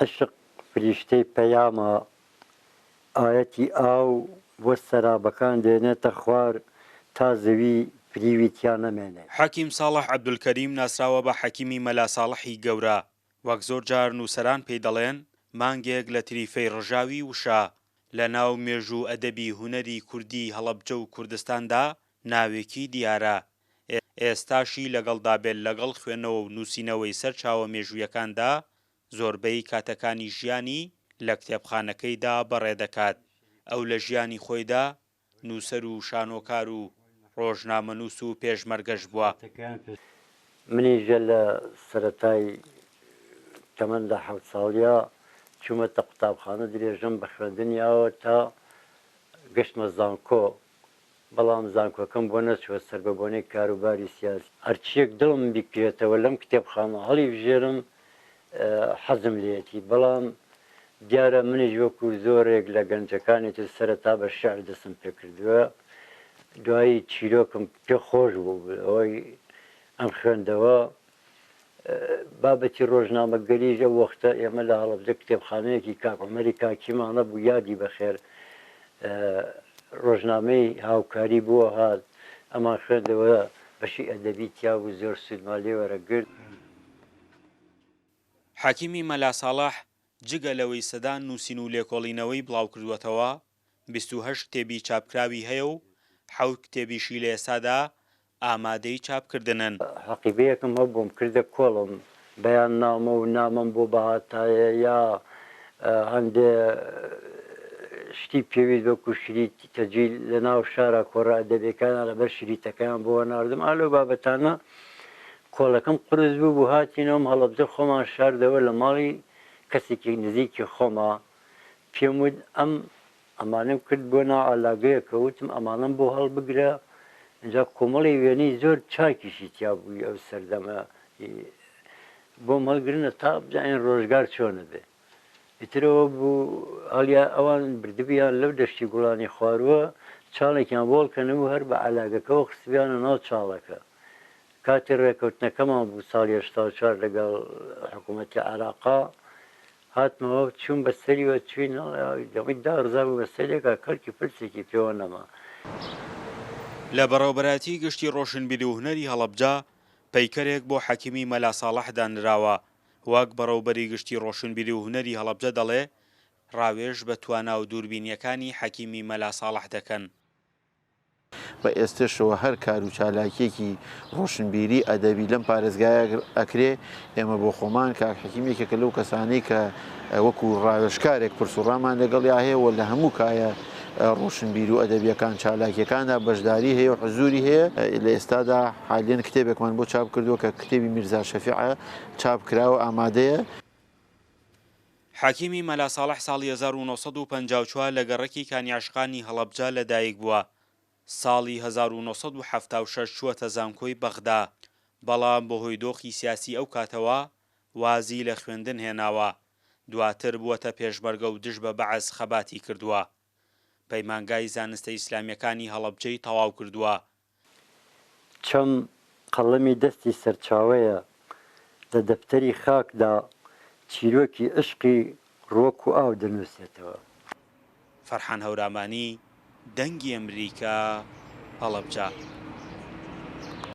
عشق فریشتەی پەیامە ئاەتی ئاو بۆ سەرابەکان دێنێتە خوار تا زەوی فریویتیان نەمێنێ. حەکیم ساڵح عەبدولکەریم ناسراوە بە حەکیمی مەلا ساڵحی گەورە. وەک زۆر جار نووسەران پێی دەڵێن مانگێک لە تریفەی ڕژاوی وشە لە ناو مێژوو ئەدەبی هونەری کوردی هەڵەبجە و کوردستاندا ناوێکی دیارە. ئێستاشی لەگەڵدابێت لەگەڵ خوێندنەوە و نووسینەوەی سەر چاوە مێژوویەکاندا زۆربەی کاتەکانی ژیانی لە کتێبخانەکەیدا بەڕێدەکات. ئەو لە ژیانی خۆیدا نووسەر و شانۆکار و ڕۆژنامەنووس و پێشمەرگەش بووە. منیژە لە سەرەتای تەمەندا 7 ساڵیە چوومەتە قوتابخانە درێژم بە خوێندنیاوە تا گەشتمە زانکۆ، بەڵام زانکۆکەم بۆ نەچوە سەربەبۆنەی کاروباری سیاسی. هەرچیەک دڵم بیکرێتەوە لەم کتێبخانە هەڵی بژێرم حەزم لێتی، بەڵام دیارە منیش وەکو زۆرێک لە گەنجەکانی تر سەرەتا بە شێعر دەستم پێ کردووە. دوایی چیرۆکم پێ خۆش بوو ئەوەی ئەم خوێندەوە. بابەتی ڕۆژنامەگەریش ئەو وەختە ئێمە لە هەڵەبجە کتێبخانەیەکی کاک عومەری کاکیمانە بوو، یادی بەخێر ڕۆژنامەی هاوکاری بووە هات، ئەمان خوێندەوە بەشی ئەدەبی تیا بوو، زۆر سوودمان لێ وەرەگرت. حەکیمی مەلا ساڵح جگە لەوەی سەدان نووسین و لێکۆڵینەوەی بڵاو کردووەتەوە 28 کتێبی چاپکراوی هەیە و 7 کتێبیشی لە ئێستادا ئامادەی چاپکردنن. حەقیبەیەکم هەبوو بۆم کردە کۆڵم بەیان نامە و نامەم بۆ بەهاتایە یا هەندێ شتی پێویست وەکو شریتی تەجیل لە ناو شارە کۆڕە ئەدەبیەکانە لەبەر شریتەکەیان بۆ ناردم. ئالۆ بابەتانە کۆڵەکەم قرس بوو بوو هاتینەوەم هەڵەبجە خۆمان شاردەوە لە ماڵی کەسێکی نزیکی خۆما. پێم وت ئەمانم کرد بۆ ناو ئالاگەیەکە، وتم ئەمانم بۆ هەڵبگرە. اینجا کۆمەڵی وێنەی زۆر چاکیشی تیا بووی ئەو سەردەمە بۆم هەڵگرنە تا بزانین ڕۆژگار چۆنە بێ. ئیترەوە بوو هەڵیا ئەوان بردبیان لەو دەشتی گوڵانی خوارووە چاڵێکیان بۆڵکەنەوە هەر بە ئالاگەکەەوە خستبیانە ناو چاڵەکە. کاتی ڕێکەوتنەکەمان بوو ساڵی 84 لەگەڵ حکوومەتی عێراقا، هاتمەوە چوون بە سەریوە چوین دەڵی داڕزا بوو بە سەرێکە کەرکی پرسێکی پێوە نەما. لە بەڕێوەبەراتی گشتی ڕۆشنبیری و هونەری هەڵەبجە پەیکەرێک بۆ حەکیمی مەلا ساڵح دانراوە. وەک بەڕێوەبەری گشتی ڕۆشنبیری و هونەری هەڵەبجە دەڵێ ڕاوێژ بە توانا و دووربینیەکانی حەکیمی مەلا ساڵح دەکەن. بە ئێستشەوە هەر کار و چالاکیێکی ڕۆشنبیری ئەدەبی لەم پارێزگایە ئەکرێ، ئێمە بۆ خۆمان کاک حەکیمێکێکە لەو کەسانەی کە وەکو ڕاوێژکارێک پرسوڕامان لەگەڵیا هەیە لە هەموو کایە ڕۆشنبیری و ئەدەبیەکان چالاکیەکاندا بەشداری هەیە و حزوری هەیە. لە ئێستادا حالێن کتێبێکمان بۆ چاپ کردووە کە کتێبی میرزا شەفیعە چاپ کراوە ئامادەیە. حەکیمی مەلا ساڵح ساڵی 1954 لە گەڕەکی کانیعشقانی هەڵەبجە لەدایک بووە. ساڵی 1976 چووەتە زانکۆی بەغدا، بەڵام بەهۆی دۆخی سیاسی ئەو کاتەوە وازی لە خوێندن هێناوە. دواتر بووەتە پێشمەرگە و دژ بە بەعەز خەباتی کردووە. پەیمانگای زانستە ئیسلامیەکانی هەڵەبجەی تەواو کردووە. چەم قەڵەمی دەستی سەرچاوەیە لە دەفتەری خاکدا چیرۆکی عشقی ڕۆک و ئاو دەنووسێتەوە. فەرحان هەورامانی، دەنگی ئەمریکا، هەڵەبجە.